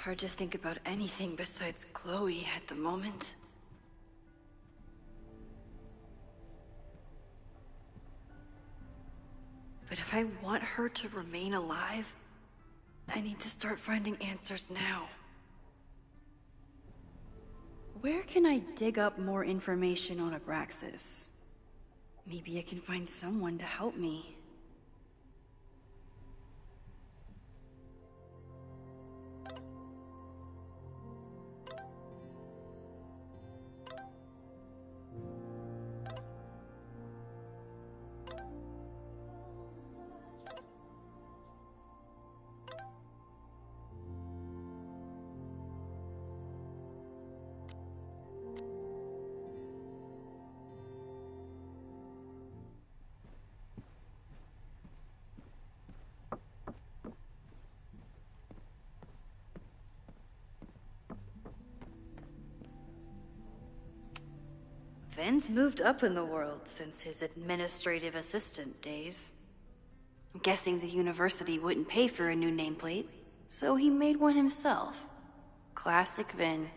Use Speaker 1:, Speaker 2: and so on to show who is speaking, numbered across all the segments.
Speaker 1: Hard to think about anything besides Chloe at the moment. But if I want her to remain alive, I need to start finding answers now. Where can I dig up more information on Abraxas? Maybe I can find someone to help me. Vin's moved up in the world since his administrative assistant days. I'm guessing the university wouldn't pay for a new nameplate, so he made one himself. Classic Vin.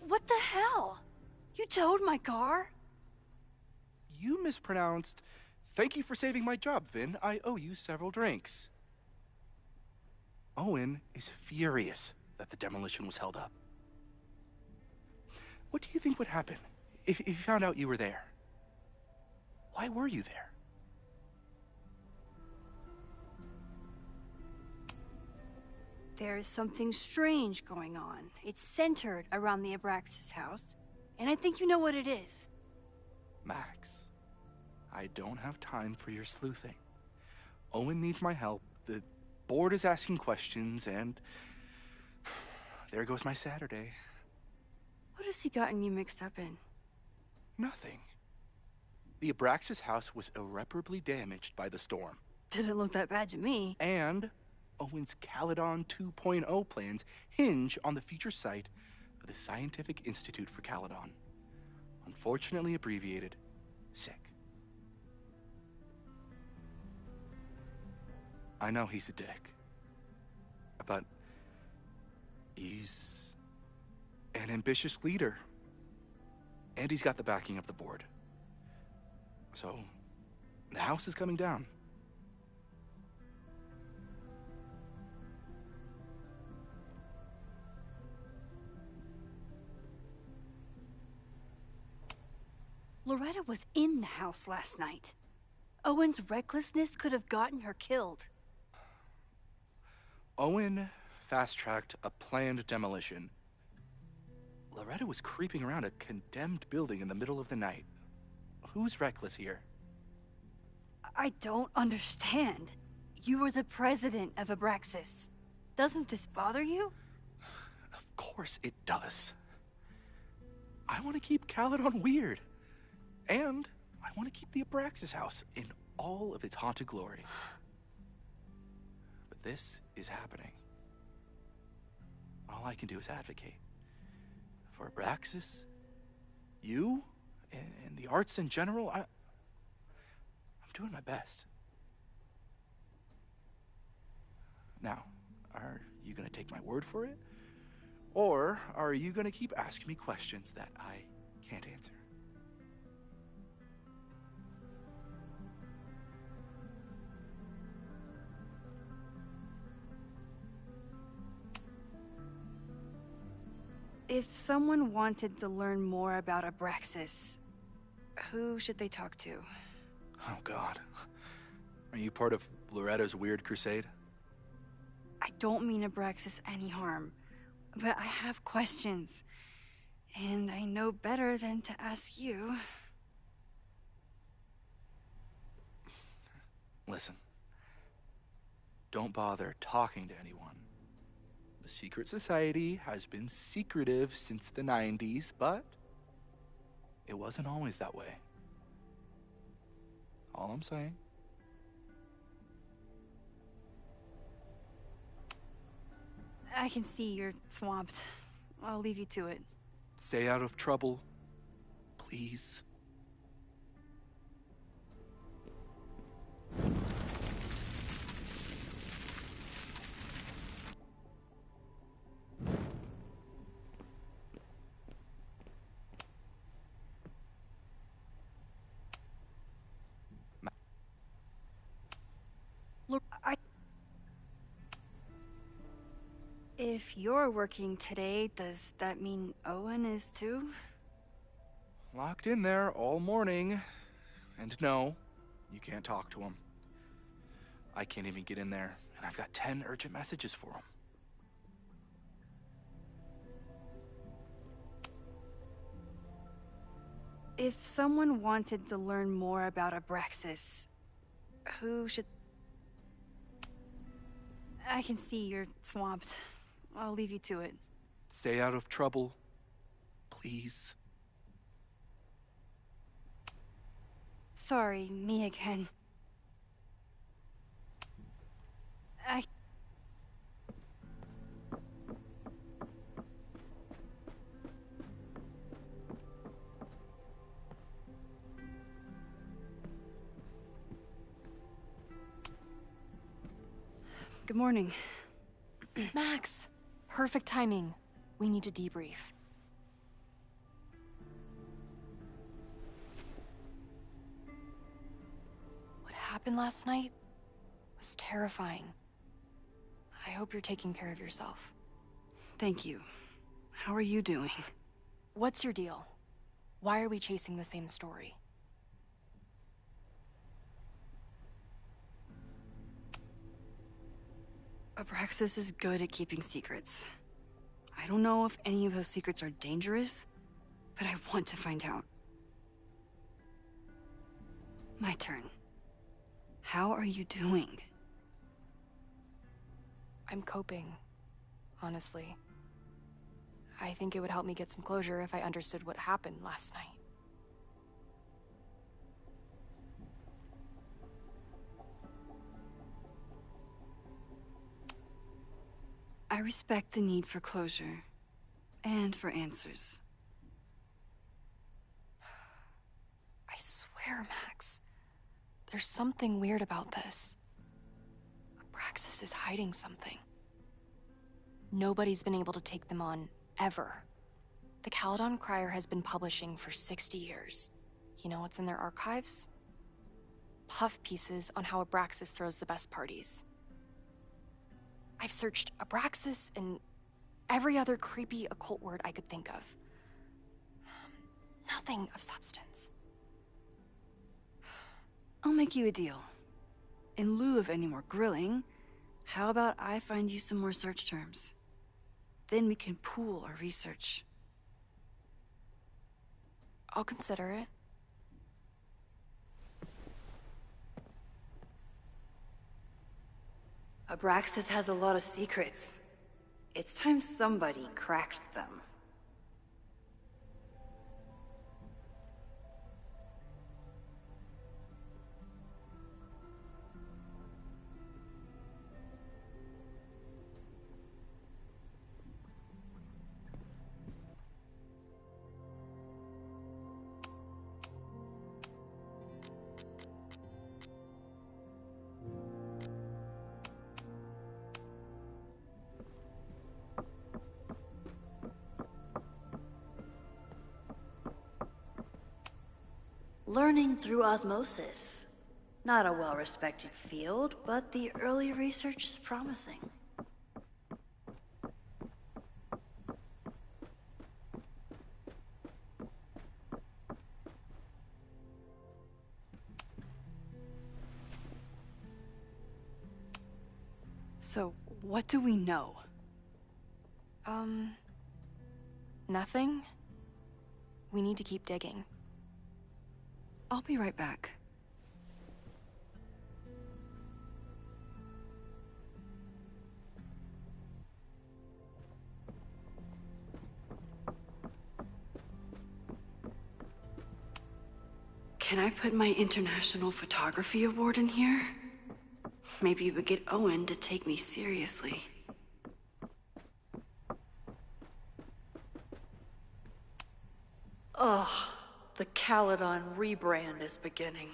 Speaker 1: What the hell? You towed my car?
Speaker 2: You mispronounced. Thank you for saving my job, Vin. I owe you several drinks. Owen is furious that the demolition was held up. What do you think would happen if you found out you were there? Why were you there?
Speaker 1: There is something strange going on. It's centered around the Abraxas house, and I think you know what it is.
Speaker 2: Max, I don't have time for your sleuthing. Owen needs my help, the board is asking questions, and there goes my Saturday.
Speaker 1: What has he gotten you mixed up in?
Speaker 2: Nothing. The Abraxas house was irreparably damaged by the storm.
Speaker 1: Didn't look that bad to me.
Speaker 2: And Owen's Caledon 2.0 plans hinge on the future site of the Scientific Institute for Caledon. Unfortunately abbreviated, SICK. I know he's a dick, but he's an ambitious leader, and he's got the backing of the board. So, the house is coming down.
Speaker 1: Loretta was in the house last night. Owen's recklessness could have gotten her killed.
Speaker 2: Owen fast-tracked a planned demolition. Loretta was creeping around a condemned building in the middle of the night. Who's reckless here?
Speaker 1: I don't understand. You were the president of Abraxas. Doesn't this bother you?
Speaker 2: Of course it does. I want to keep Caledon weird. And I want to keep the Abraxas house in all of its haunted glory. But this is happening. All I can do is advocate. For Abraxas, you, and the arts in general, I'm doing my best. Now, are you gonna take my word for it? Or are you gonna keep asking me questions that I can't answer?
Speaker 1: If someone wanted to learn more about Abraxas, who should they talk to?
Speaker 2: Oh, God. Are you part of Loretta's weird crusade?
Speaker 1: I don't mean Abraxas any harm, but I have questions, and I know better than to ask you.
Speaker 2: Listen. Don't bother talking to anyone. The secret society has been secretive since the 90s, but it wasn't always that way. All I'm saying.
Speaker 1: I can see you're swamped. I'll leave you to it.
Speaker 2: Stay out of trouble, please.
Speaker 1: Look, If you're working today, does that mean Owen is too?
Speaker 2: Locked in there all morning. And no, you can't talk to him. I can't even get in there, and I've got 10 urgent messages for him.
Speaker 1: If someone wanted to learn more about Abraxas, who should... I can see you're swamped. I'll leave you to it.
Speaker 2: Stay out of trouble, please.
Speaker 1: Sorry, me again. Good morning.
Speaker 3: Max, perfect timing. We need to debrief. What happened last night was terrifying. I hope you're taking care of yourself.
Speaker 1: Thank you. How are you doing?
Speaker 3: What's your deal? Why are we chasing the same story?
Speaker 1: Abraxas is good at keeping secrets. I don't know if any of those secrets are dangerous, but I want to find out. My turn. How are you doing?
Speaker 3: I'm coping, honestly. I think it would help me get some closure if I understood what happened last night.
Speaker 1: I respect the need for closure, and for answers.
Speaker 3: I swear, Max, there's something weird about this. Abraxas is hiding something. Nobody's been able to take them on, ever. The Caledon Crier has been publishing for 60 years. You know what's in their archives? Puff pieces on how Abraxas throws the best parties. I've searched Abraxas and every other creepy occult word I could think of. Nothing of substance.
Speaker 1: I'll make you a deal. In lieu of any more grilling, how about I find you some more search terms? Then we can pool our research.
Speaker 3: I'll consider it.
Speaker 1: Abraxas has a lot of secrets. It's time somebody cracked them. Learning through osmosis. Not a well-respected field, but the early research is promising. So, what do we know?
Speaker 3: Nothing. We need to keep digging.
Speaker 1: I'll be right back. Can I put my International Photography Award in here? Maybe it would get Owen to take me seriously. Ugh, the Caledon rebrand is beginning.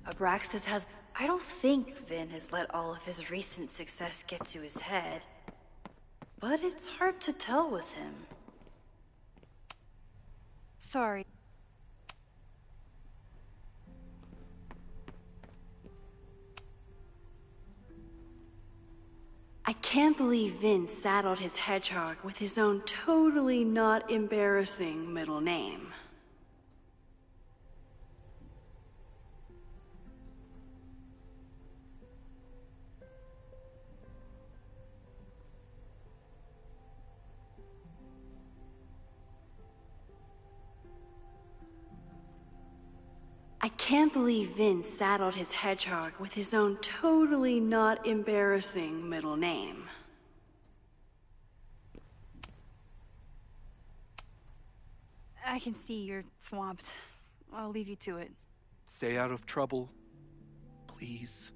Speaker 1: Abraxas has... I don't think Vin has let all of his recent success get to his head. But it's hard to tell with him. Sorry. I can't believe Vin saddled his hedgehog with his own totally not embarrassing middle name. I can't believe Vin saddled his hedgehog with his own totally not embarrassing middle name. I can see you're swamped. I'll leave you to it.
Speaker 2: Stay out of trouble, please.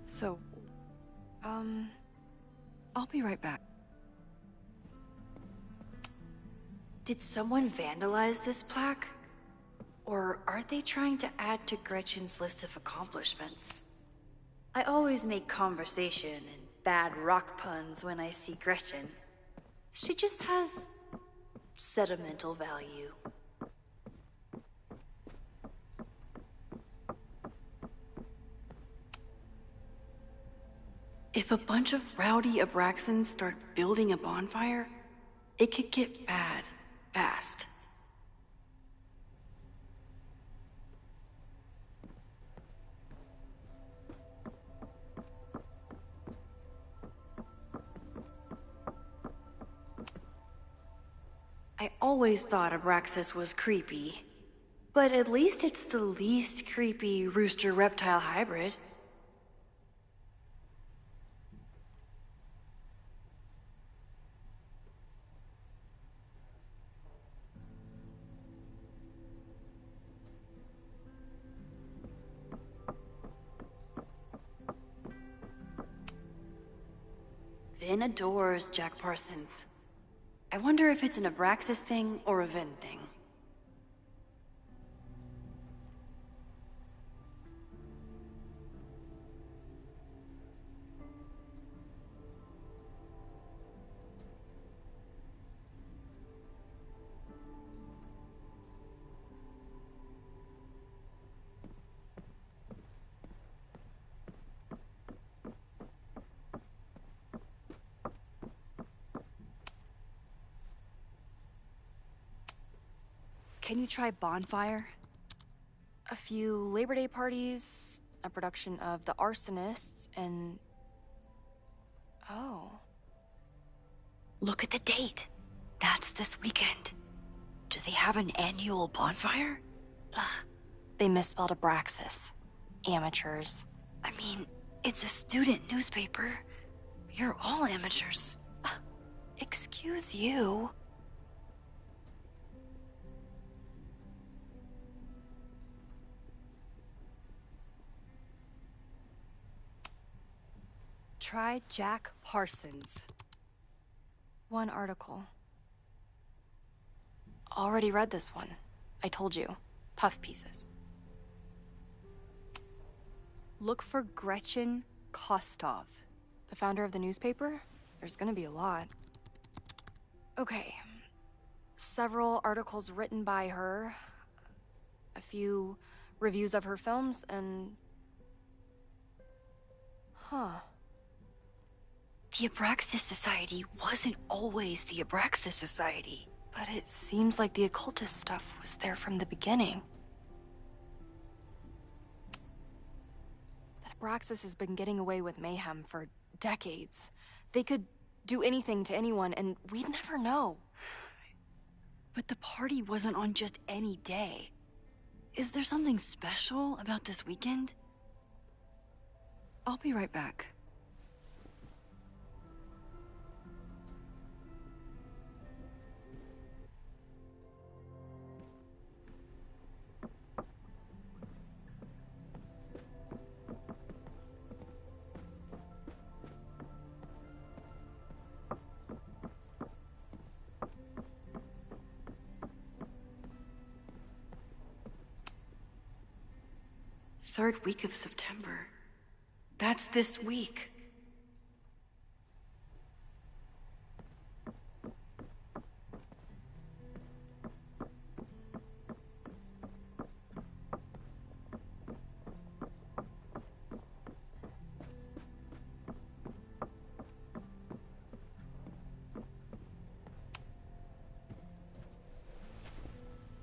Speaker 3: So, I'll be right back.
Speaker 1: Did someone vandalize this plaque? Or are they trying to add to Gretchen's list of accomplishments? I always make conversation and bad rock puns when I see Gretchen. She just has sentimental value. If a bunch of rowdy Abraxans start building a bonfire, it could get bad fast. I always thought Abraxas was creepy, but at least it's the least creepy rooster-reptile hybrid. Vin adores Jack Parsons. I wonder if it's an Abraxas thing or a Vin thing. Can you try Bonfire?
Speaker 3: A few Labor Day parties, a production of The Arsonists, and... Oh.
Speaker 1: Look at the date. That's this weekend. Do they have an annual bonfire? Ugh.
Speaker 3: They misspelled Abraxas. Amateurs.
Speaker 1: I mean, it's a student newspaper. You're all amateurs.
Speaker 3: Excuse you.
Speaker 1: Try Jack Parsons.
Speaker 3: One article. Already read this one. I told you. Puff pieces.
Speaker 1: Look for Gretchen Kostov.
Speaker 3: The founder of the newspaper? There's gonna be a lot. Okay. Several articles written by her. A few reviews of her films, and... Huh.
Speaker 1: The Abraxas Society wasn't always the Abraxas Society,
Speaker 3: But it seems like the occultist stuff was there from the beginning. That Abraxas has been getting away with mayhem for decades. They could do anything to anyone, and we'd never know.
Speaker 1: But the party wasn't on just any day. Is there something special about this weekend? I'll be right back. Third week of September. That's this week.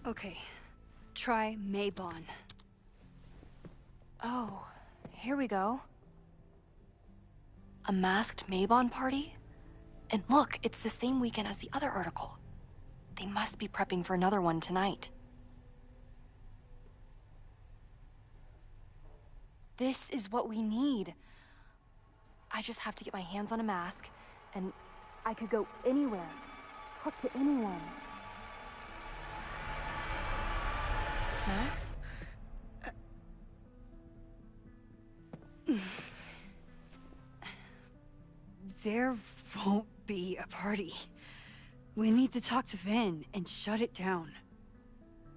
Speaker 1: Okay, try Maybon.
Speaker 3: Oh, here we go. A masked Maybon party? And look, it's the same weekend as the other article. They must be prepping for another one tonight. This is what we need. I just have to get my hands on a mask, and I could go anywhere, talk to anyone. Max?
Speaker 1: There won't be a party. We need to talk to Vin and shut it down.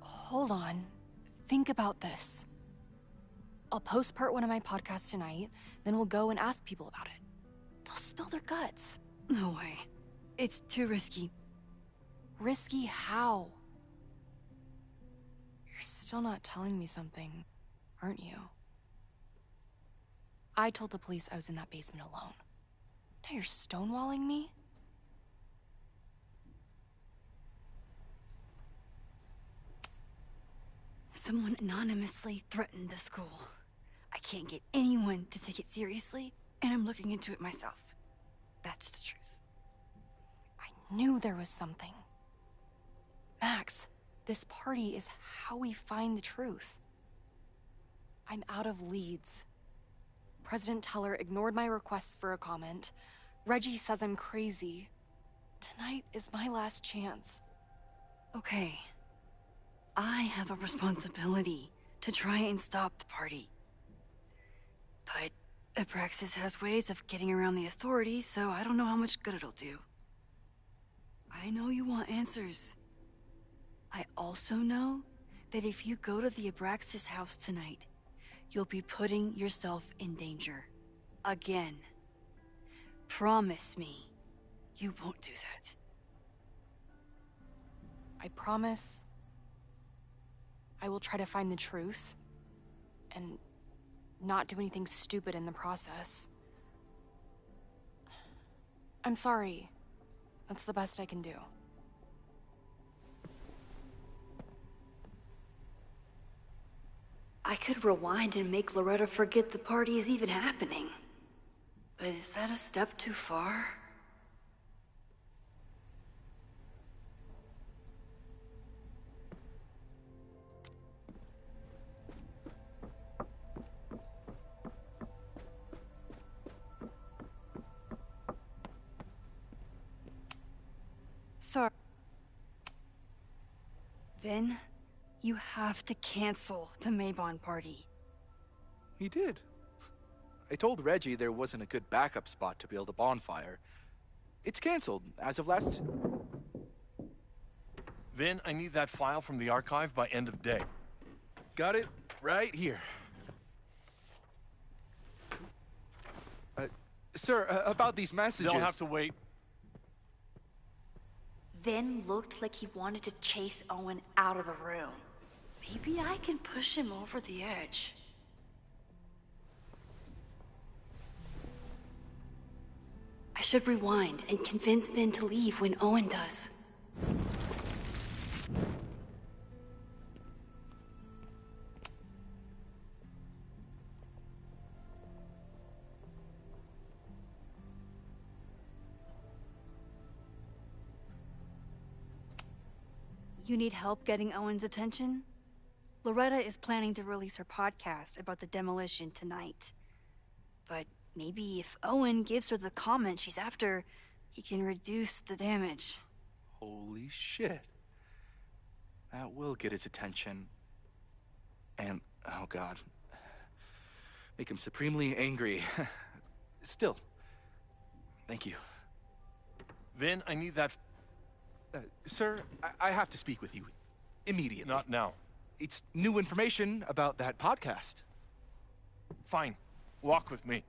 Speaker 3: Hold on. Think about this. I'll post-part one of my podcasts tonight, then we'll go and ask people about it. They'll spill their guts.
Speaker 1: No way. It's too risky.
Speaker 3: Risky how? You're still not telling me something, aren't you? I told the police I was in that basement alone. Now you're stonewalling me?
Speaker 1: Someone anonymously threatened the school. I can't get anyone to take it seriously, and I'm looking into it myself. That's the truth.
Speaker 3: I knew there was something. Max, this party is how we find the truth. I'm out of leads. President Teller ignored my requests for a comment. Reggie says I'm crazy. Tonight is my last chance.
Speaker 1: Okay. I have a responsibility to try and stop the party. But Abraxas has ways of getting around the authorities, so I don't know how much good it'll do. I know you want answers. I also know that if you go to the Abraxas house tonight, you'll be putting yourself in danger. Again. Promise me you won't do that.
Speaker 3: I promise I will try to find the truth and not do anything stupid in the process. I'm sorry. That's the best I can do.
Speaker 1: I could rewind and make Loretta forget the party is even happening. But is that a step too far? Sorry. Vin, you have to cancel the Maybon party.
Speaker 2: He did. I told Reggie there wasn't a good backup spot to build a bonfire. It's canceled as of last...
Speaker 4: Vin, I need that file from the archive by end of day.
Speaker 2: Got it right here. Sir, about these messages...
Speaker 4: They'll have to wait.
Speaker 1: Vin looked like he wanted to chase Owen out of the room. Maybe I can push him over the edge. I should rewind and convince Vin to leave when Owen does. You need help getting Owen's attention? Loretta is planning to release her podcast about the demolition tonight. But maybe if Owen gives her the comment she's after, he can reduce the damage.
Speaker 2: Holy shit. That will get his attention. And, oh god, make him supremely angry. Still, thank you.
Speaker 4: Vin, I need that...
Speaker 2: Sir, I have to speak with you. Immediately.
Speaker 4: Not now.
Speaker 2: It's new information about that podcast.
Speaker 4: Fine. Walk with me.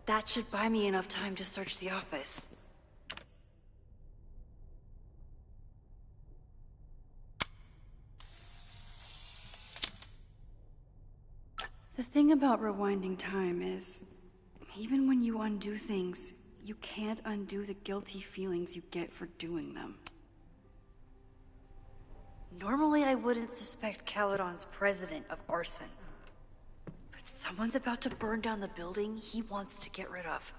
Speaker 1: That should buy me enough time to search the office. The thing about rewinding time is, even when you undo things, you can't undo the guilty feelings you get for doing them. Normally I wouldn't suspect Caledon's president of arson. But someone's about to burn down the building he wants to get rid of.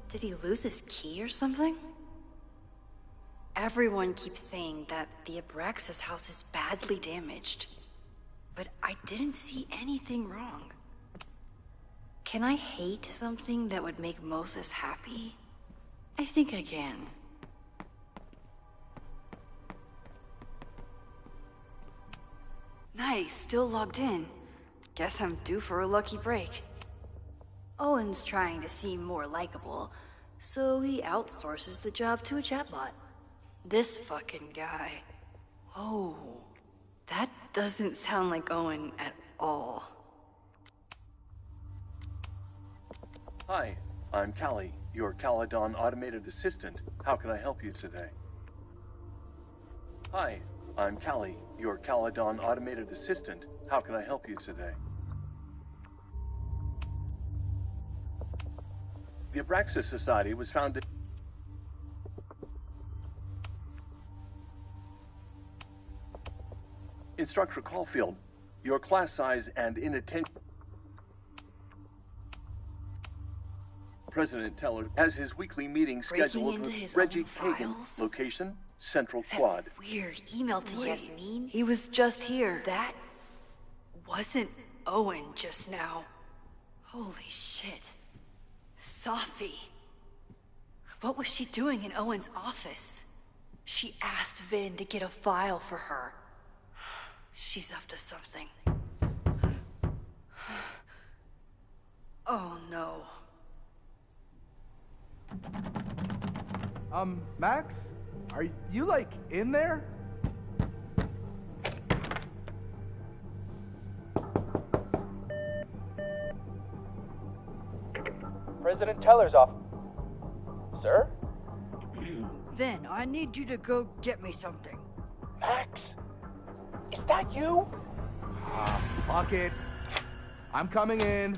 Speaker 1: Did he lose his key or something? Everyone keeps saying that the Abraxas house is badly damaged. But I didn't see anything wrong. Can I hate something that would make Moses happy? I think I can. Nice, still logged in. Guess I'm due for a lucky break. Owen's trying to seem more likable, so he outsources the job to a chatbot. This fucking guy. Oh, that doesn't sound like Owen at all.
Speaker 5: Hi, I'm Callie, your Caledon automated assistant. How can I help you today? Hi, I'm Callie, your Caledon automated assistant. How can I help you today? The Abraxas Society was founded... Instructor Caulfield, your class size and inattention... President Teller has his weekly meeting scheduled with Reggie Kagan. Location, Central Quad.
Speaker 1: Weird email to Yasmin? He was just here. That wasn't Owen just now. Holy shit. Safi. What was she doing in Owen's office? She asked Vin to get a file for her. She's up to something. Oh no.
Speaker 2: Max? Are you, like, in there?
Speaker 6: President Teller's off. Sir?
Speaker 7: Vin, I need you to go get me something.
Speaker 6: Max? Is that you?
Speaker 2: Fuck it. I'm coming in.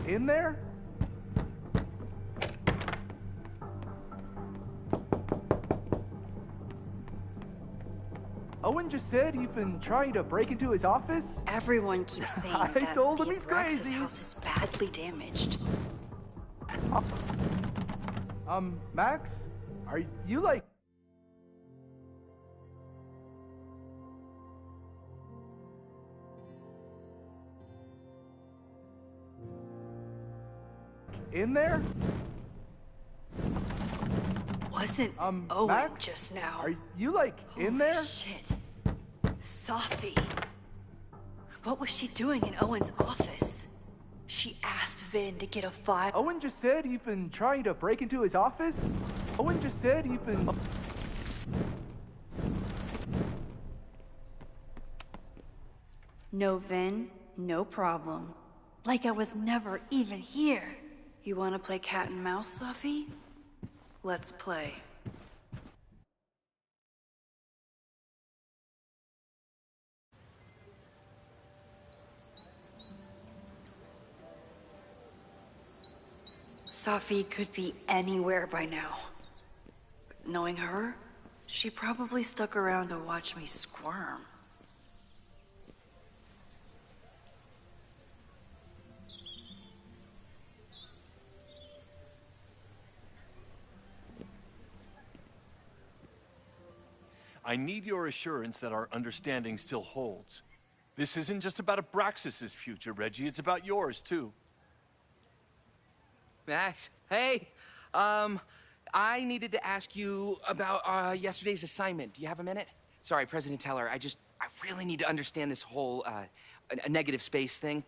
Speaker 2: In there? Owen just said you've been trying to break into his office?
Speaker 1: Everyone keeps saying
Speaker 2: I
Speaker 1: that
Speaker 2: told
Speaker 1: the
Speaker 2: him he's
Speaker 1: Abraxas
Speaker 2: crazy.
Speaker 1: house is badly damaged.
Speaker 2: Max? Are you, like... in there?
Speaker 1: Wasn't Owen
Speaker 2: Max?
Speaker 1: just now?
Speaker 2: Are you, like, in
Speaker 1: Holy
Speaker 2: there?
Speaker 1: shit. Safi. What was she doing in Owen's office? She asked Vin to get a file.
Speaker 2: Owen just said you've been trying to break into his office? Owen just said you've been...
Speaker 1: No Vin, no problem. Like I was never even here. You wanna play cat and mouse, Safi? Let's play. Safi could be anywhere by now. But knowing her, she probably stuck around to watch me squirm.
Speaker 4: I need your assurance that our understanding still holds. This isn't just about Abraxas's future, Reggie. It's about yours, too.
Speaker 8: Max, hey. I needed to ask you about yesterday's assignment. Do you have a minute? Sorry, President Teller, I really need to understand this whole, a negative space thing.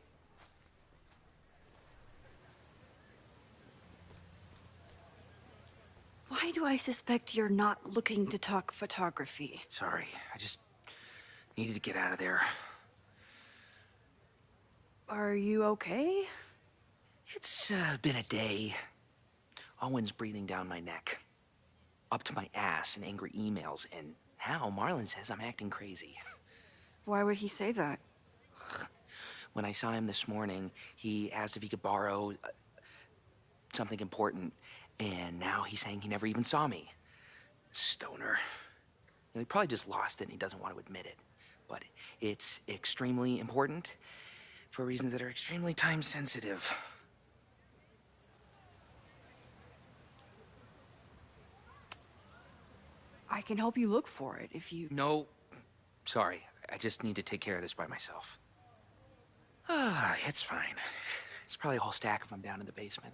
Speaker 1: Why do I suspect you're not looking to talk photography?
Speaker 8: Sorry, I just needed to get out of there.
Speaker 1: Are you okay?
Speaker 8: It's been a day. Owen's breathing down my neck, up to my ass in angry emails, and now Marlon says I'm acting crazy.
Speaker 1: Why would he say that?
Speaker 8: When I saw him this morning, he asked if he could borrow something important, and now he's saying he never even saw me. Stoner. He probably just lost it and he doesn't want to admit it. But it's extremely important for reasons that are extremely time sensitive.
Speaker 1: I can help you look for it if you...
Speaker 8: No, sorry. I just need to take care of this by myself. It's fine. It's probably a whole stack if I'm down in the basement.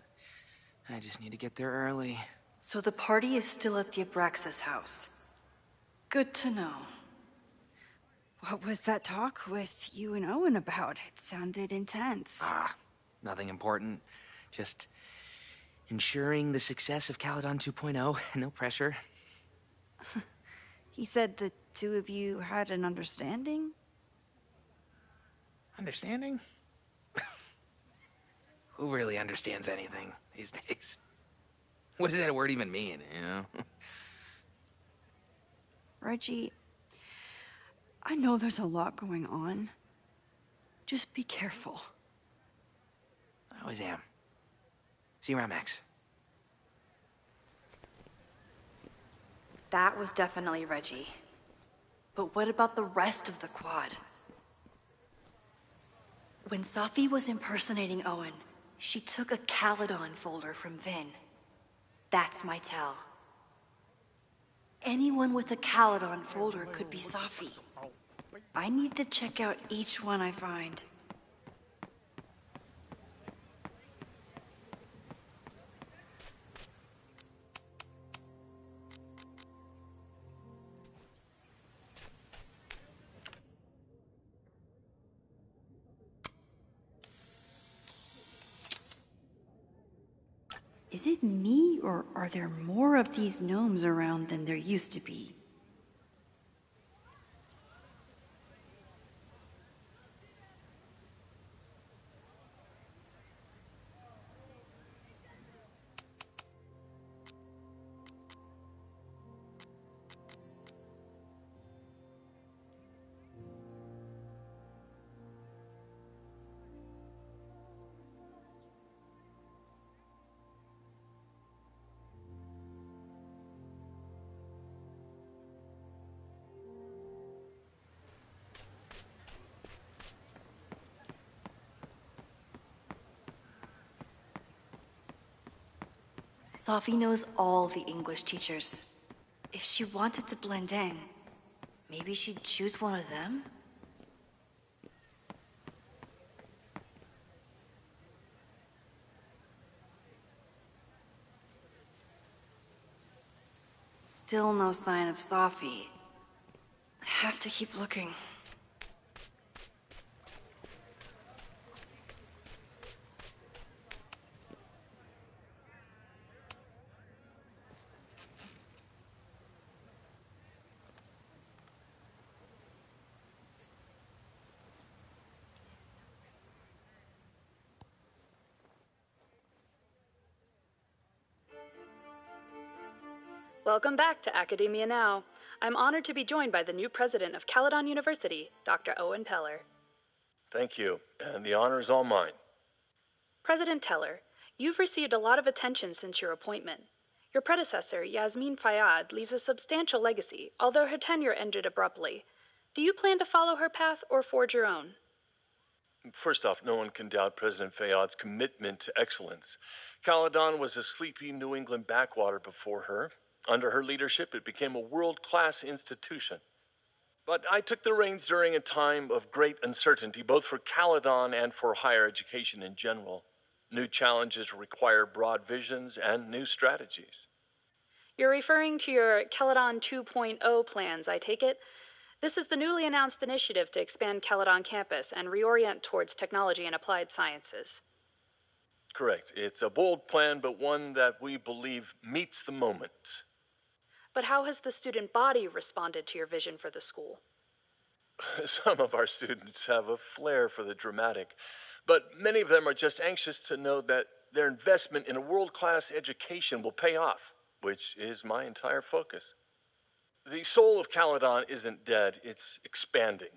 Speaker 8: I just need to get there early.
Speaker 1: So the party is still at the Abraxas house. Good to know. What was that talk with you and Owen about? It sounded intense.
Speaker 8: Nothing important. Just ensuring the success of Caledon 2.0. No pressure.
Speaker 1: He said the two of you had an understanding?
Speaker 8: Understanding? Who really understands anything these days? What does that word even mean, you know?
Speaker 1: Reggie, I know there's a lot going on. Just be careful.
Speaker 8: I always am. See you around, Max.
Speaker 1: That was definitely Reggie. But what about the rest of the quad? When Safi was impersonating Owen, she took a Caledon folder from Vin. That's my tell. Anyone with a Caledon folder could be Safi. I need to check out each one I find. Is it me, or are there more of these gnomes around than there used to be? Safi knows all the English teachers. If she wanted to blend in, maybe she'd choose one of them? Still no sign of Safi. I have to keep looking.
Speaker 9: Welcome back to Academia Now. I'm honored to be joined by the new president of Caledon University, Dr. Owen Teller.
Speaker 5: Thank you, and the honor is all mine.
Speaker 9: President Teller, You've received a lot of attention since your appointment. Your predecessor, Yasmin Fayyad, leaves a substantial legacy, although her tenure ended abruptly. Do you plan to follow her path or forge your own?
Speaker 5: First off, no one can doubt President Fayyad's commitment to excellence. Caledon was a sleepy New England backwater before her. Under her leadership, it became a world-class institution. But I took the reins during a time of great uncertainty, both for Caledon and for higher education in general. New challenges require broad visions and new strategies.
Speaker 9: You're referring to your Caledon 2.0 plans, I take it? This is the newly announced initiative to expand Caledon campus and reorient towards technology and applied sciences.
Speaker 5: Correct. It's a bold plan, but one that we believe meets the moment.
Speaker 9: But how has the student body responded to your vision for the school?
Speaker 5: Some of our students have a flair for the dramatic, but many of them are just anxious to know that their investment in a world-class education will pay off, which is my entire focus. The soul of Caledon isn't dead, it's expanding.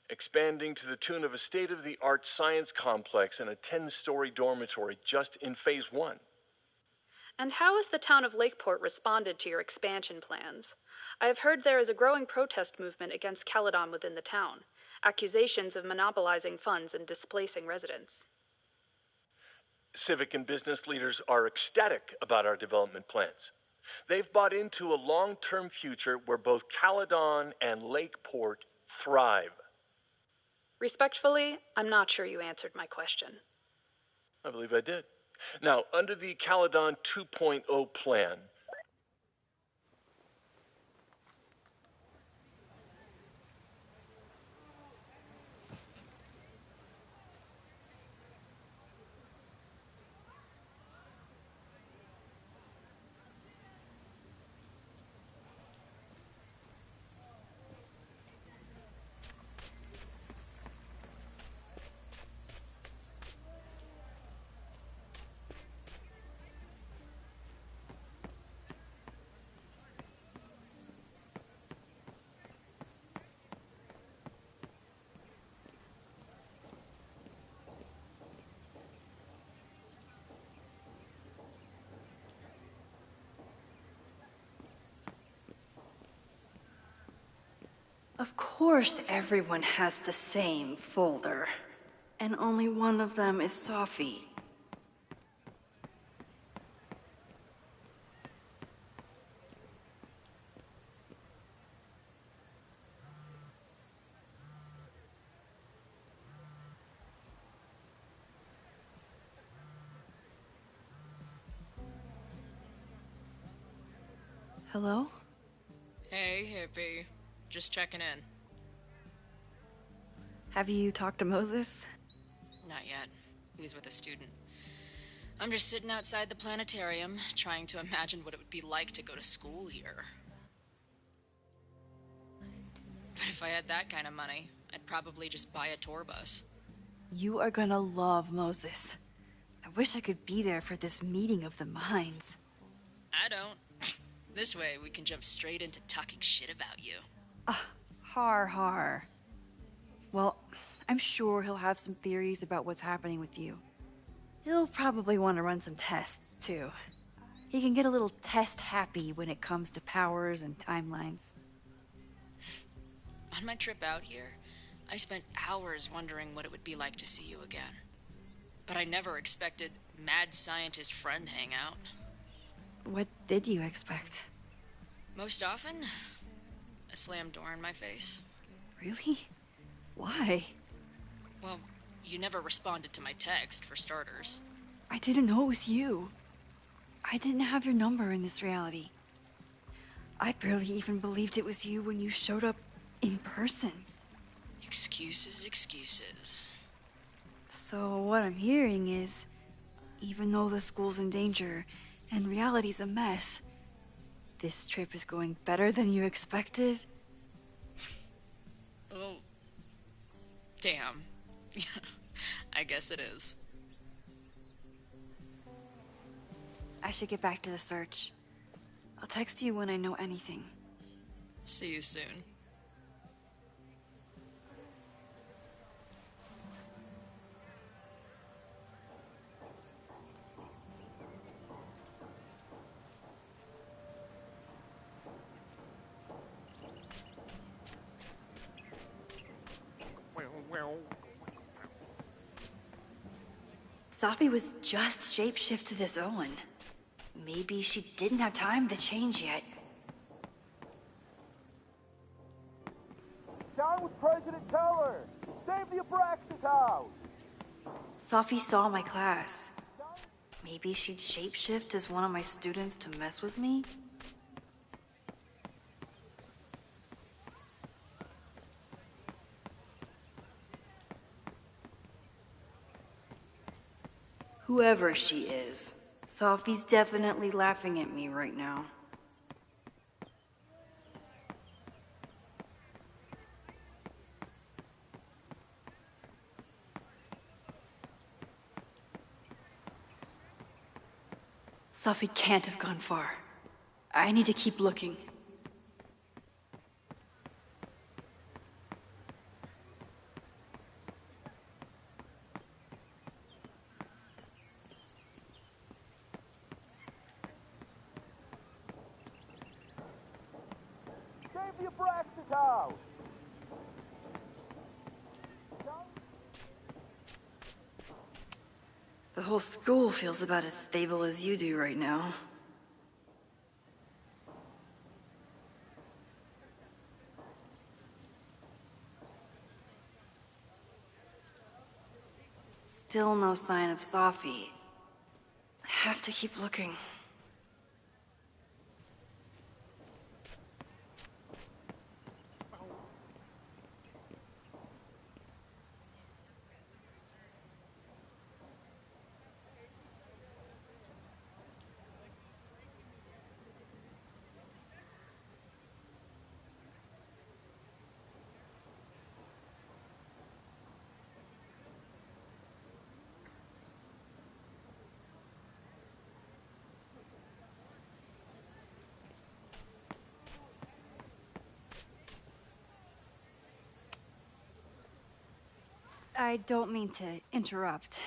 Speaker 5: Expanding to the tune of a state-of-the-art science complex and a 10-story dormitory just in Phase 1.
Speaker 9: And how has the town of Lakeport responded to your expansion plans? I have heard there is a growing protest movement against Caledon within the town, accusations of monopolizing funds and displacing residents.
Speaker 5: Civic and business leaders are ecstatic about our development plans. They've bought into a long-term future where both Caledon and Lakeport thrive.
Speaker 9: Respectfully, I'm not sure you answered my question.
Speaker 5: I believe I did. Now, under the Caledon 2.0 plan,
Speaker 1: Of course everyone has the same folder. And only one of them is Sophie. Hello?
Speaker 10: Hey, hippie. Just checking in.
Speaker 1: Have you talked to Moses?
Speaker 10: Not yet. He was with a student. I'm just sitting outside the planetarium, trying to imagine what it would be like to go to school here. But if I had that kind of money, I'd probably just buy a tour bus.
Speaker 1: You are gonna love Moses. I wish I could be there for this meeting of the minds.
Speaker 10: I don't. This way, we can jump straight into talking shit about you.
Speaker 1: Har. Well, I'm sure he'll have some theories about what's happening with you. He'll probably want to run some tests, too. He can get a little test-happy when it comes to powers and timelines.
Speaker 10: On my trip out here, I spent hours wondering what it would be like to see you again. But I never expected mad scientist friend hangout.
Speaker 1: What did you expect?
Speaker 10: Most often, a slammed door in my face.
Speaker 1: Really? Why?
Speaker 10: Well, you never responded to my text, for starters.
Speaker 1: I didn't know it was you. I didn't have your number in this reality. I barely even believed it was you when you showed up in person.
Speaker 10: Excuses.
Speaker 1: So what I'm hearing is, even though the school's in danger and reality's a mess, this trip is going better than you expected?
Speaker 10: Oh. Damn. I guess it is.
Speaker 1: I should get back to the search. I'll text you when I know anything.
Speaker 10: See you soon.
Speaker 1: Sophie was just shapeshifted as Owen. Maybe she didn't have time to change yet.
Speaker 6: Down with President Teller! Save the Abraxas house!
Speaker 1: Sophie saw my class. Maybe she'd shapeshift as one of my students to mess with me? Whoever she is, Sophie's definitely laughing at me right now. Sophie can't have gone far. I need to keep looking.
Speaker 6: Save the Abraxas house!
Speaker 1: The whole school feels about as stable as you do right now. Still no sign of Sophie. I have to keep looking. I don't mean to interrupt.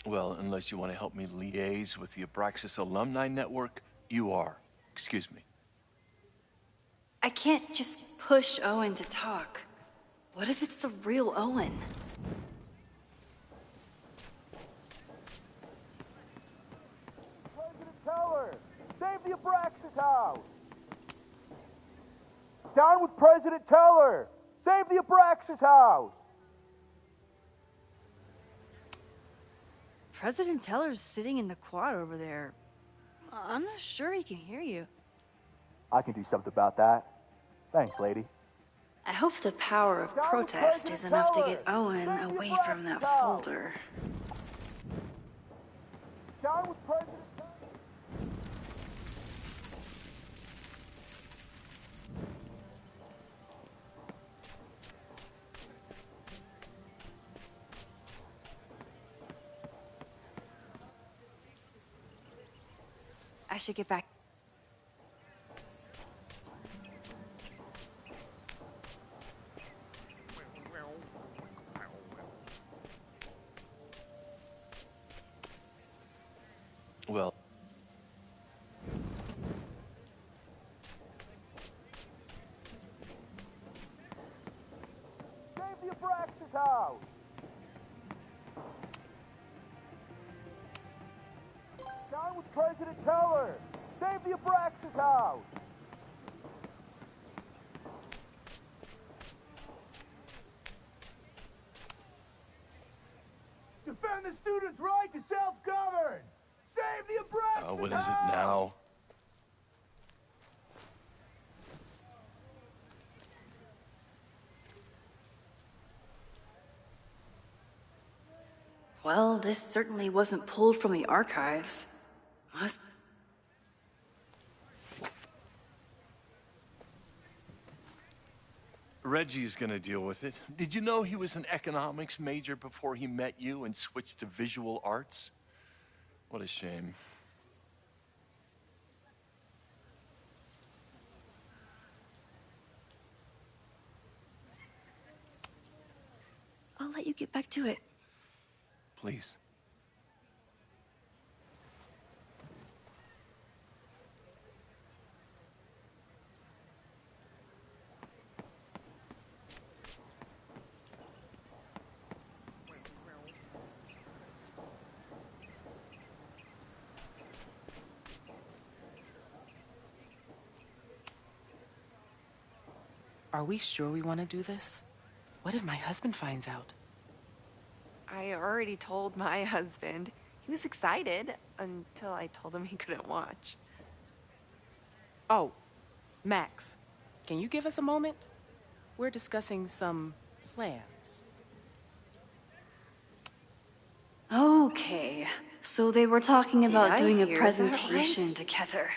Speaker 4: Well, unless you want to help me liaise with the Abraxas Alumni Network, you are. Excuse me.
Speaker 1: I can't just push Owen to talk. What if it's the real Owen?
Speaker 6: President Teller! Save the Abraxas house! Down with President Teller! Save the Abraxas house!
Speaker 7: President Teller's sitting in the quad over there. I'm not sure he can hear you.
Speaker 6: I can do something about that. Thanks, lady.
Speaker 1: I hope the power of protest is enough to get Owen away from that folder.
Speaker 6: Down with President Teller!
Speaker 1: I should get back.
Speaker 4: Well,
Speaker 6: Save the Abraxas house! Down with President Teller! Save the Abraxas house! Defend the students' right to self-govern! Save the Abraxas house!
Speaker 4: what is it now?
Speaker 1: Well, this certainly wasn't pulled from the archives. Must...
Speaker 4: Reggie's gonna deal with it. Did you know he was an economics major before he met you and switched to visual arts? What a shame.
Speaker 1: I'll let you get back to it.
Speaker 4: Please.
Speaker 11: Are we sure we want to do this? What if my husband finds out?
Speaker 12: I already told my husband. He was excited until I told him he couldn't watch.
Speaker 11: Oh, Max, can you give us a moment? We're discussing some plans.
Speaker 1: Okay, so they were talking about
Speaker 7: I
Speaker 1: doing a
Speaker 7: hear that
Speaker 1: presentation together.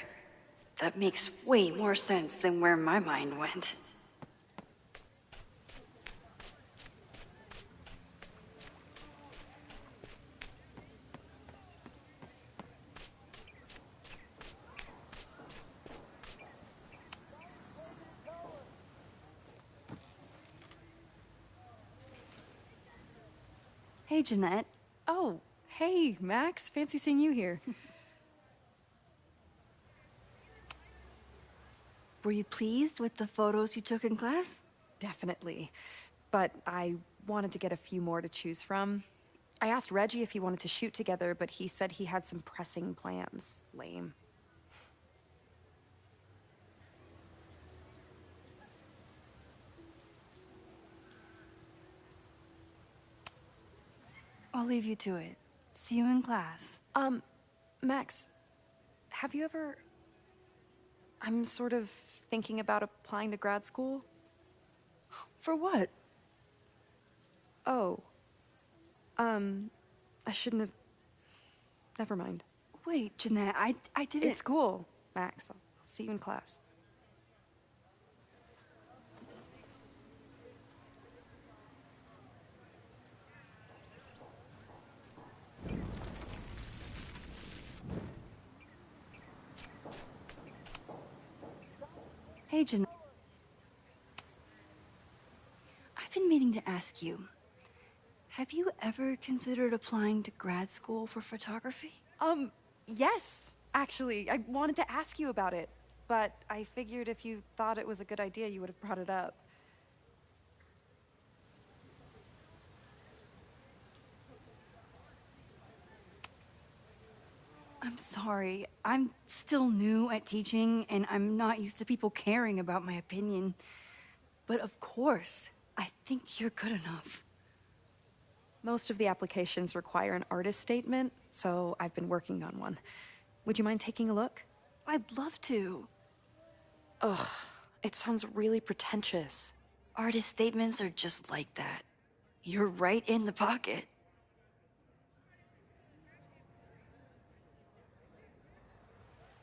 Speaker 1: That makes way more sense than where my mind went.
Speaker 7: Hey, Jeanette.
Speaker 13: Oh, hey, Max. Fancy seeing you here.
Speaker 7: Were you pleased with the photos you took in class?
Speaker 13: Definitely. But I wanted to get a few more to choose from. I asked Reggie if he wanted to shoot together, but he said he had some pressing plans. Lame.
Speaker 7: I'll leave you to it. See you in class.
Speaker 13: Max, have you ever... I'm sort of thinking about applying to grad school.
Speaker 7: For what?
Speaker 13: Oh. I shouldn't have... Never mind.
Speaker 7: Wait, Jeanette, I didn't...
Speaker 13: It's cool, Max. I'll see you in class.
Speaker 7: Hey, Jeanette. I've been meaning to ask you. Have you ever considered applying to grad school for photography?
Speaker 13: Yes. Actually, I wanted to ask you about it. But I figured if you thought it was a good idea, you would have brought it up.
Speaker 7: I'm sorry. I'm still new at teaching, and I'm not used to people caring about my opinion. But of course, I think you're good enough.
Speaker 13: Most of the applications require an artist statement, so I've been working on one. Would you mind taking a look?
Speaker 7: I'd love to.
Speaker 13: Ugh, it sounds really pretentious.
Speaker 7: Artist statements are just like that. You're right in the pocket.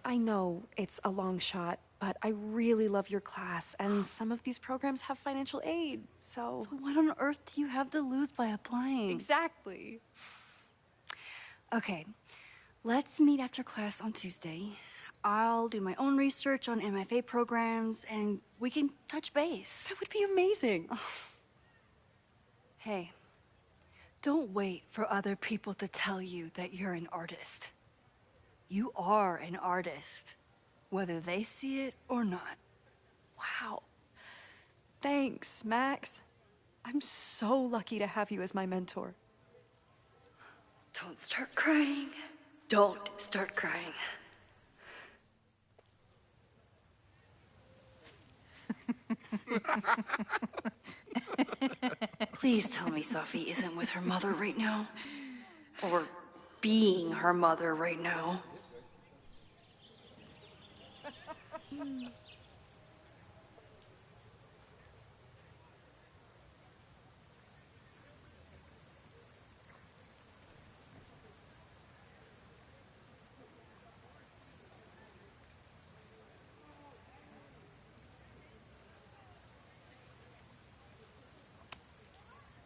Speaker 13: I know it's a long shot, but I really love your class, and some of these programs have financial aid, so...
Speaker 7: So what on earth do you have to lose by applying?
Speaker 13: Exactly.
Speaker 7: Okay, let's meet after class on Tuesday. I'll do my own research on MFA programs, and we can touch base.
Speaker 13: That would be amazing.
Speaker 7: Oh. Hey, don't wait for other people to tell you that you're an artist. You are an artist, whether they see it or not.
Speaker 13: Wow. Thanks, Max. I'm so lucky to have you as my mentor.
Speaker 7: Don't start crying. Don't start crying. Please tell me Safi isn't with her mother right now. Or being her mother right now.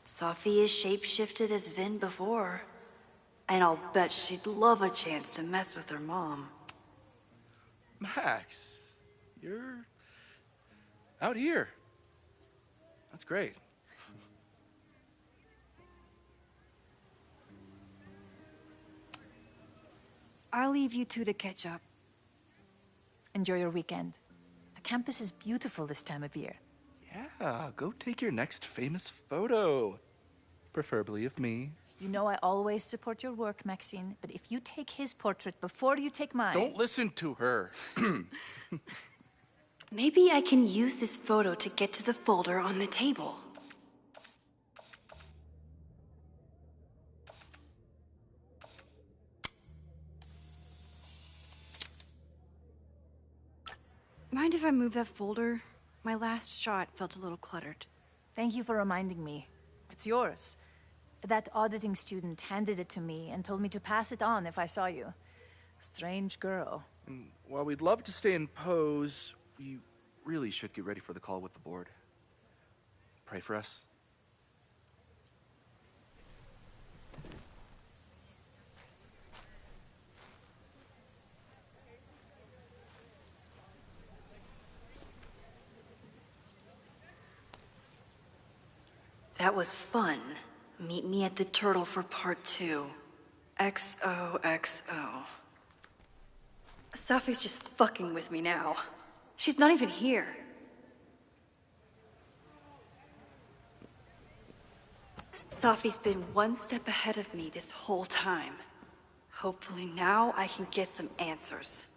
Speaker 7: Safi is shapeshifted as Vin before. And I'll bet she'd love a chance to mess with her mom.
Speaker 2: Max, you're out here. That's great.
Speaker 7: I'll leave you two to catch up.
Speaker 14: Enjoy your weekend. The campus is beautiful this time of year.
Speaker 2: Yeah, go take your next famous photo. Preferably of me.
Speaker 14: You know I always support your work, Maxine, but if you take his portrait before you take mine...
Speaker 2: Don't listen to her.
Speaker 1: Maybe I can use this photo to get to the folder on the table. Mind if I move that folder? My last shot felt a little cluttered.
Speaker 14: Thank you for reminding me. It's yours. That auditing student handed it to me and told me to pass it on if I saw you. Strange girl.
Speaker 2: While we'd love to stay in pose, we really should get ready for the call with the board. Pray for us.
Speaker 1: That was fun. Meet me at the Turtle for part 2. XOXO. Safi's just fucking with me now. She's not even here. Safi's been one step ahead of me this whole time. Hopefully now I can get some answers.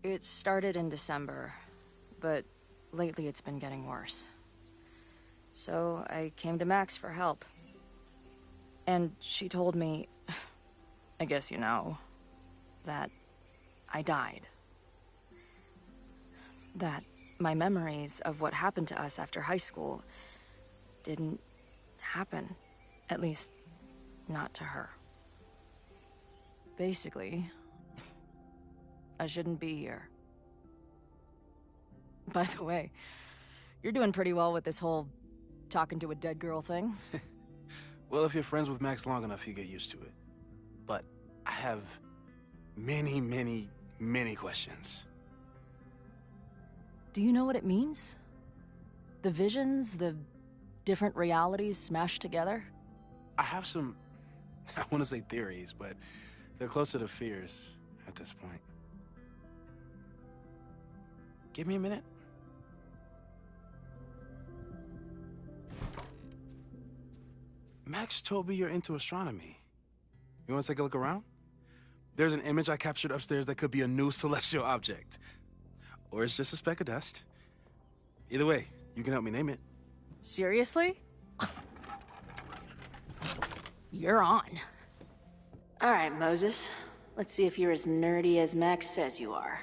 Speaker 3: It started in December, but lately it's been getting worse. So I came to Max for help. And she told me, I guess you know, that I died. That my memories of what happened to us after high school didn't happen. At least, not to her. Basically, I shouldn't be here. By the way, you're doing pretty well with this whole talking to a dead girl thing.
Speaker 15: Well, if you're friends with Max long enough, you get used to it. But I have many, many, many questions.
Speaker 3: Do you know what it means? The visions, the different realities smashed together?
Speaker 15: I have some, I want to say theories, but they're closer to fears at this point. Give me a minute. Max told me you're into astronomy. You want to take a look around? There's an image I captured upstairs that could be a new celestial object. Or it's just a speck of dust. Either way, you can help me name it.
Speaker 3: Seriously? You're on.
Speaker 16: All right, Moses. Let's see if you're as nerdy as Max says you are.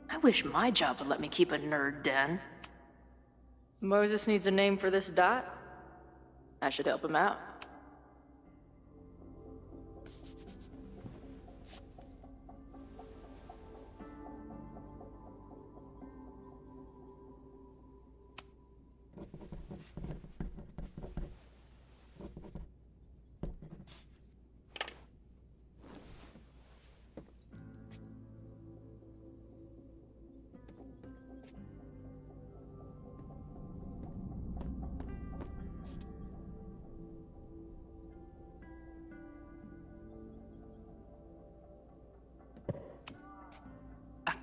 Speaker 16: I wish my job would let me keep a nerd den. Moses needs a name for this dot. I should help him out.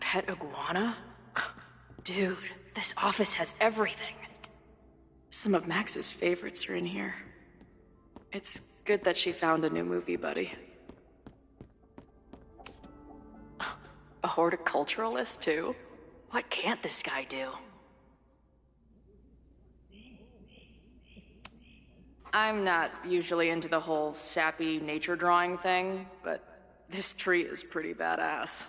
Speaker 16: Pet iguana? Dude, this office has everything. Some of Max's favorites are in here. It's good that she found a new movie buddy. A horticulturalist, too? What can't this guy do? I'm not usually into the whole sappy nature drawing thing, but this tree is pretty badass.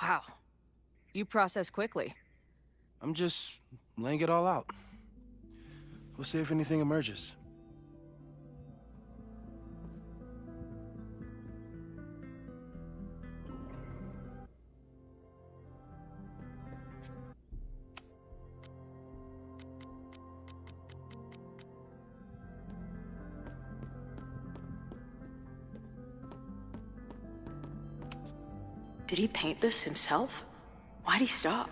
Speaker 14: Wow. You process quickly.
Speaker 15: I'm just laying it all out. We'll see if anything emerges.
Speaker 16: Did he paint this himself? Why'd he stop?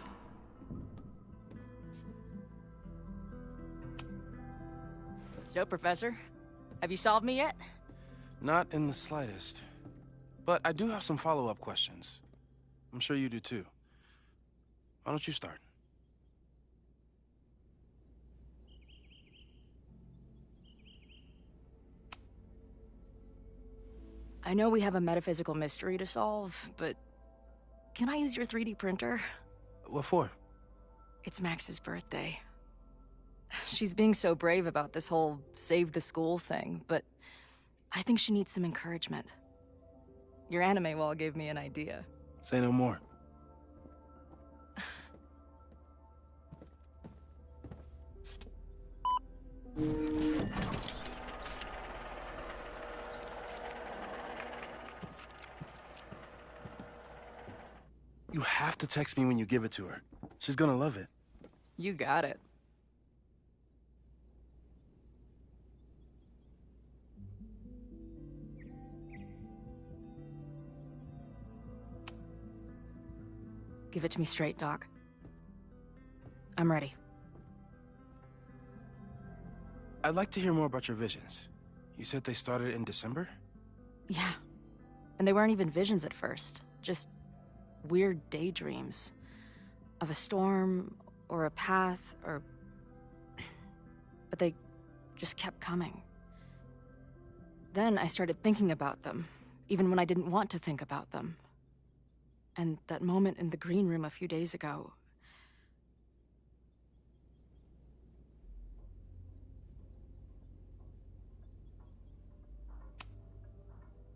Speaker 14: So, Professor, have you solved me yet?
Speaker 15: Not in the slightest. But I do have some follow-up questions. I'm sure you do too. Why don't you start?
Speaker 14: I know we have a metaphysical mystery to solve, but can I use your 3D printer?
Speaker 15: What for?
Speaker 14: It's Max's birthday. She's being so brave about this whole save the school thing, but I think she needs some encouragement. Your anime wall gave me an idea.
Speaker 15: Say no more. You have to text me when you give it to her. She's gonna love it.
Speaker 14: You got it. Give it to me straight, Doc. I'm ready.
Speaker 15: I'd like to hear more about your visions. You said they started in December?
Speaker 14: Yeah. And they weren't even visions at first. Just weird daydreams. Of a storm, or a path, or... But they just kept coming. Then I started thinking about them, even when I didn't want to think about them. And that moment in the green room a few days ago...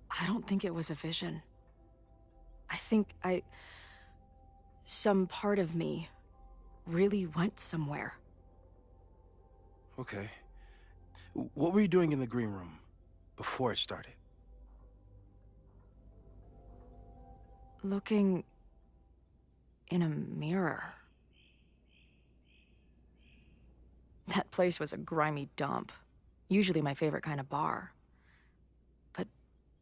Speaker 14: I don't think it was a vision. I think some part of me really went somewhere.
Speaker 15: Okay. What were you doing in the green room before it started?
Speaker 14: Looking in a mirror. That place was a grimy dump. Usually my favorite kind of bar. But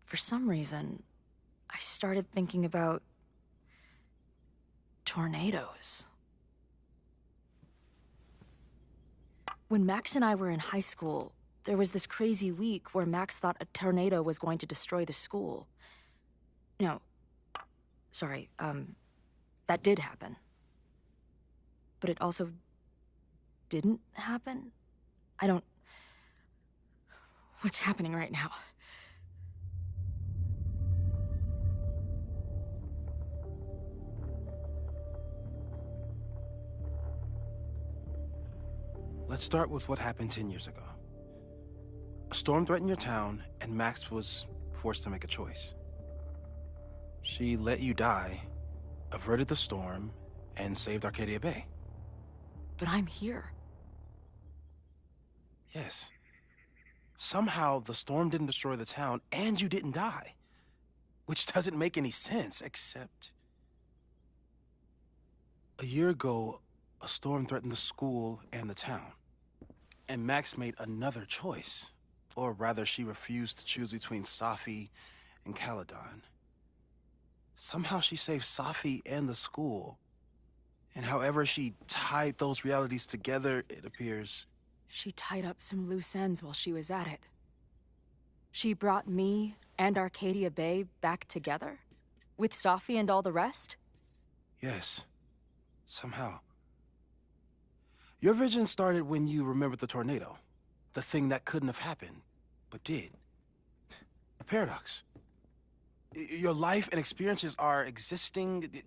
Speaker 14: for some reason, I started thinking about tornadoes. When Max and I were in high school, there was this crazy week where Max thought a tornado was going to destroy the school. No, sorry, that did happen. But it also didn't happen? What's happening right now?
Speaker 15: Let's start with what happened 10 years ago. A storm threatened your town, and Max was forced to make a choice. She let you die, averted the storm, and saved Arcadia Bay.
Speaker 14: But I'm here.
Speaker 15: Yes. Somehow, the storm didn't destroy the town, and you didn't die. Which doesn't make any sense, except... A year ago, a storm threatened the school and the town. And Max made another choice. Or rather, she refused to choose between Safi and Caledon. Somehow she saved Safi and the school. And however she tied those realities together, it appears...
Speaker 14: She tied up some loose ends while she was at it. She brought me and Arcadia Bay back together? With Safi and all the rest?
Speaker 15: Yes. Somehow. Your vision started when you remembered the tornado. The thing that couldn't have happened, but did. A paradox. Your life and experiences are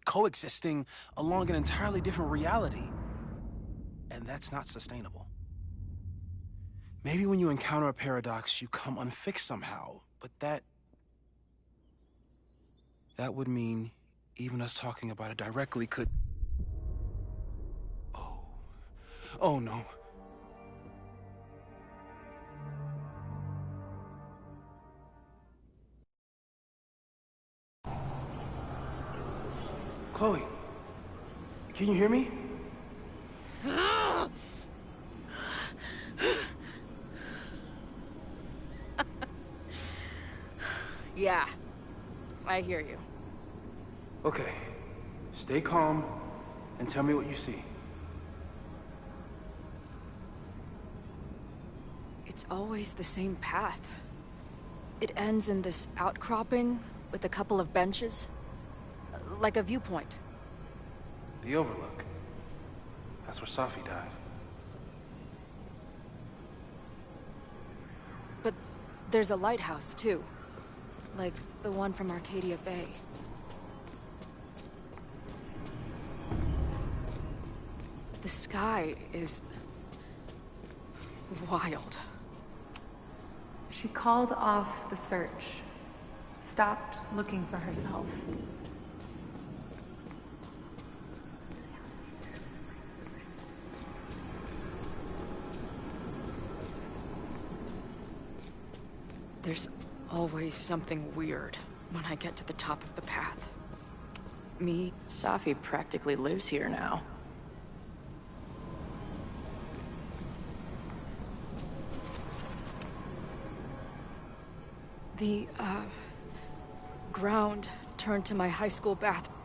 Speaker 15: coexisting along an entirely different reality. And that's not sustainable. Maybe when you encounter a paradox, you come unfixed somehow, but that would mean even us talking about it directly could... Oh. Oh, no. Chloe, can you hear me?
Speaker 14: Yeah, I hear you.
Speaker 15: Okay, stay calm and tell me what you see.
Speaker 14: It's always the same path. It ends in this outcropping with a couple of benches. Like a viewpoint.
Speaker 15: The Overlook. That's where Safi died.
Speaker 14: But there's a lighthouse, too. Like the one from Arcadia Bay. The sky is... wild.
Speaker 17: She called off the search. Stopped looking for herself.
Speaker 14: There's always something weird when I get to the top of the path.
Speaker 16: Safi practically lives here now.
Speaker 14: The, ground turned to my high school bathroom.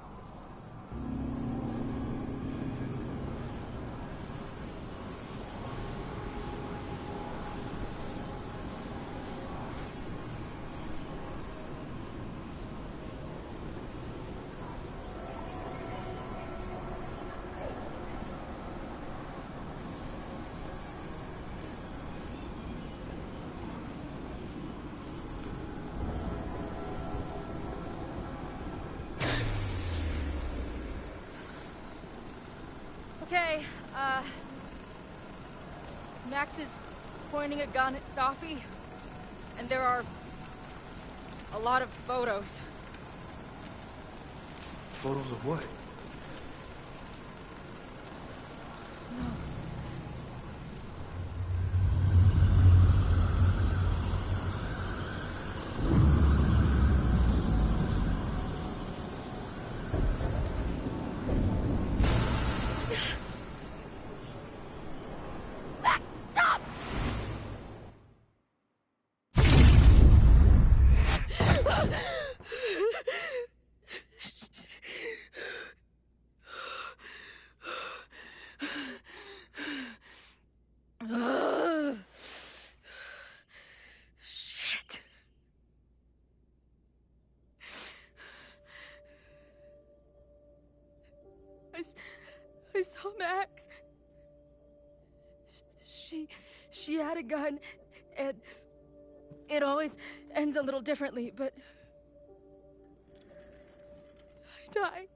Speaker 14: Okay, Max is pointing a gun at Safi, and there are a lot of photos.
Speaker 15: Photos of what?
Speaker 14: Shit. I saw Max. She had a gun, and it always ends a little differently, but I died.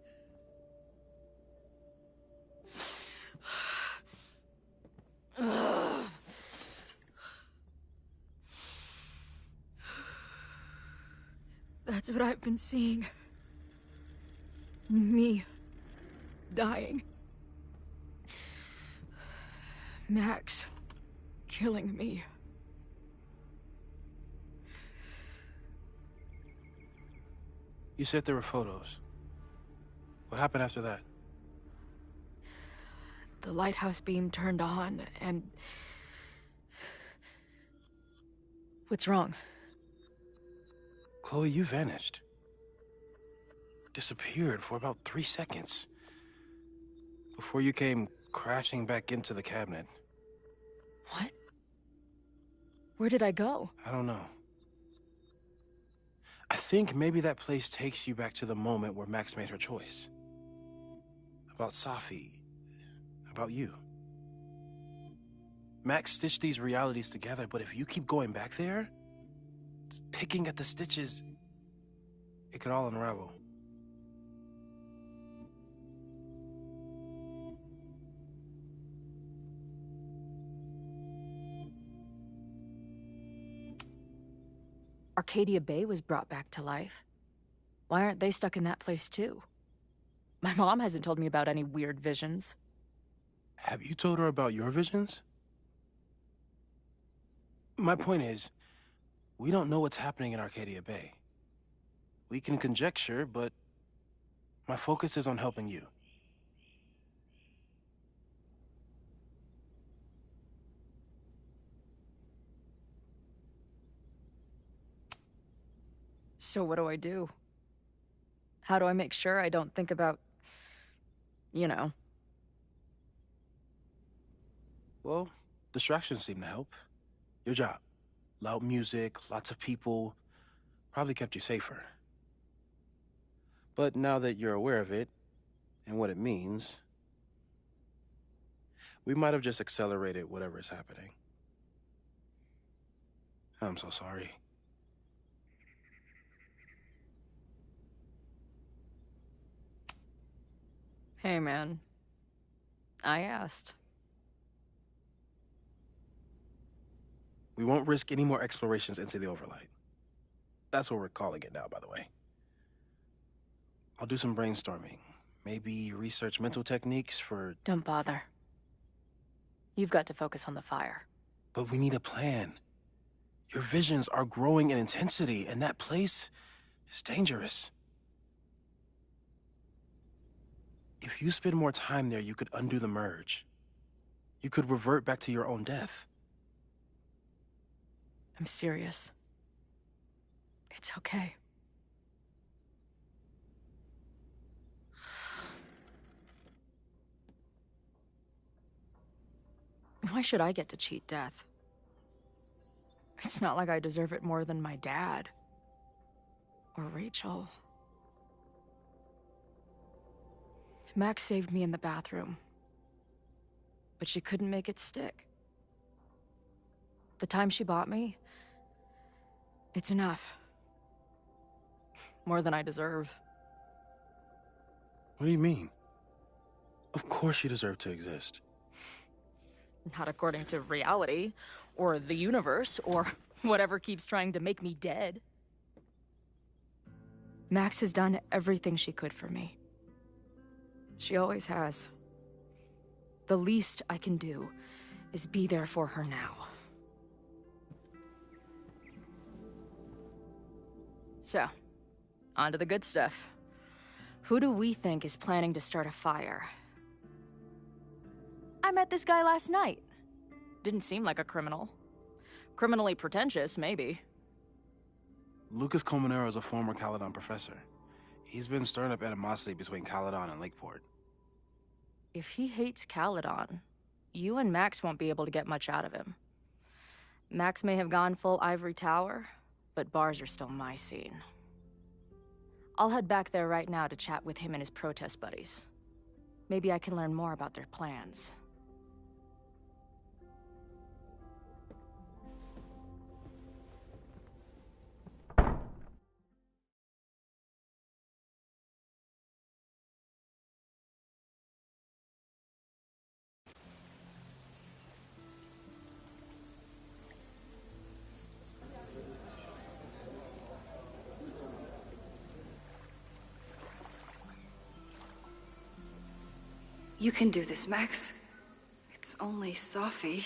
Speaker 14: That's what I've been seeing. Me dying. Max killing me.
Speaker 15: You said there were photos. What happened after that?
Speaker 14: The lighthouse beam turned on, and... What's wrong?
Speaker 15: Chloe, you vanished. Disappeared for about 3 seconds. Before you came crashing back into the cabinet.
Speaker 14: What? Where did I go?
Speaker 15: I don't know. I think maybe that place takes you back to the moment where Max made her choice. About Safi. About you. Max stitched these realities together, but if you keep going back there, picking at the stitches, it could all unravel.
Speaker 14: Arcadia Bay was brought back to life. Why aren't they stuck in that place too? My mom hasn't told me about any weird visions.
Speaker 15: Have you told her about your visions? My point is, we don't know what's happening in Arcadia Bay. We can conjecture, but my focus is on helping you.
Speaker 14: So what do I do? How do I make sure I don't think about, you know?
Speaker 15: Well, distractions seem to help. Your job. Loud music, lots of people, probably kept you safer. But now that you're aware of it, and what it means, we might have just accelerated whatever is happening. I'm so sorry.
Speaker 14: Hey, man. I asked.
Speaker 15: We won't risk any more explorations into the Overlight. That's what we're calling it now, by the way. I'll do some brainstorming. Maybe research mental techniques for...
Speaker 14: Don't bother. You've got to focus on the fire.
Speaker 15: But we need a plan. Your visions are growing in intensity, and that place is dangerous. If you spend more time there, you could undo the merge. You could revert back to your own death.
Speaker 14: I'm serious. It's okay. Why should I get to cheat death? It's not like I deserve it more than my dad. Or Rachel. Max saved me in the bathroom. But she couldn't make it stick. The time she bought me, it's enough. More than I deserve.
Speaker 15: What do you mean? Of course you deserve to exist.
Speaker 14: Not according to reality, or the universe, or whatever keeps trying to make me dead. Max has done everything she could for me. She always has. The least I can do is be there for her now. So, on to the good stuff. Who do we think is planning to start a fire? I met this guy last night. Didn't seem like a criminal. Criminally pretentious, maybe.
Speaker 15: Lucas Colmenero is a former Caledon professor. He's been stirring up animosity between Caledon and Lakeport.
Speaker 14: If he hates Caledon, you and Max won't be able to get much out of him. Max may have gone full Ivory Tower, but bars are still my scene. I'll head back there right now to chat with him and his protest buddies. Maybe I can learn more about their plans.
Speaker 1: You can do this, Max. It's only Safi.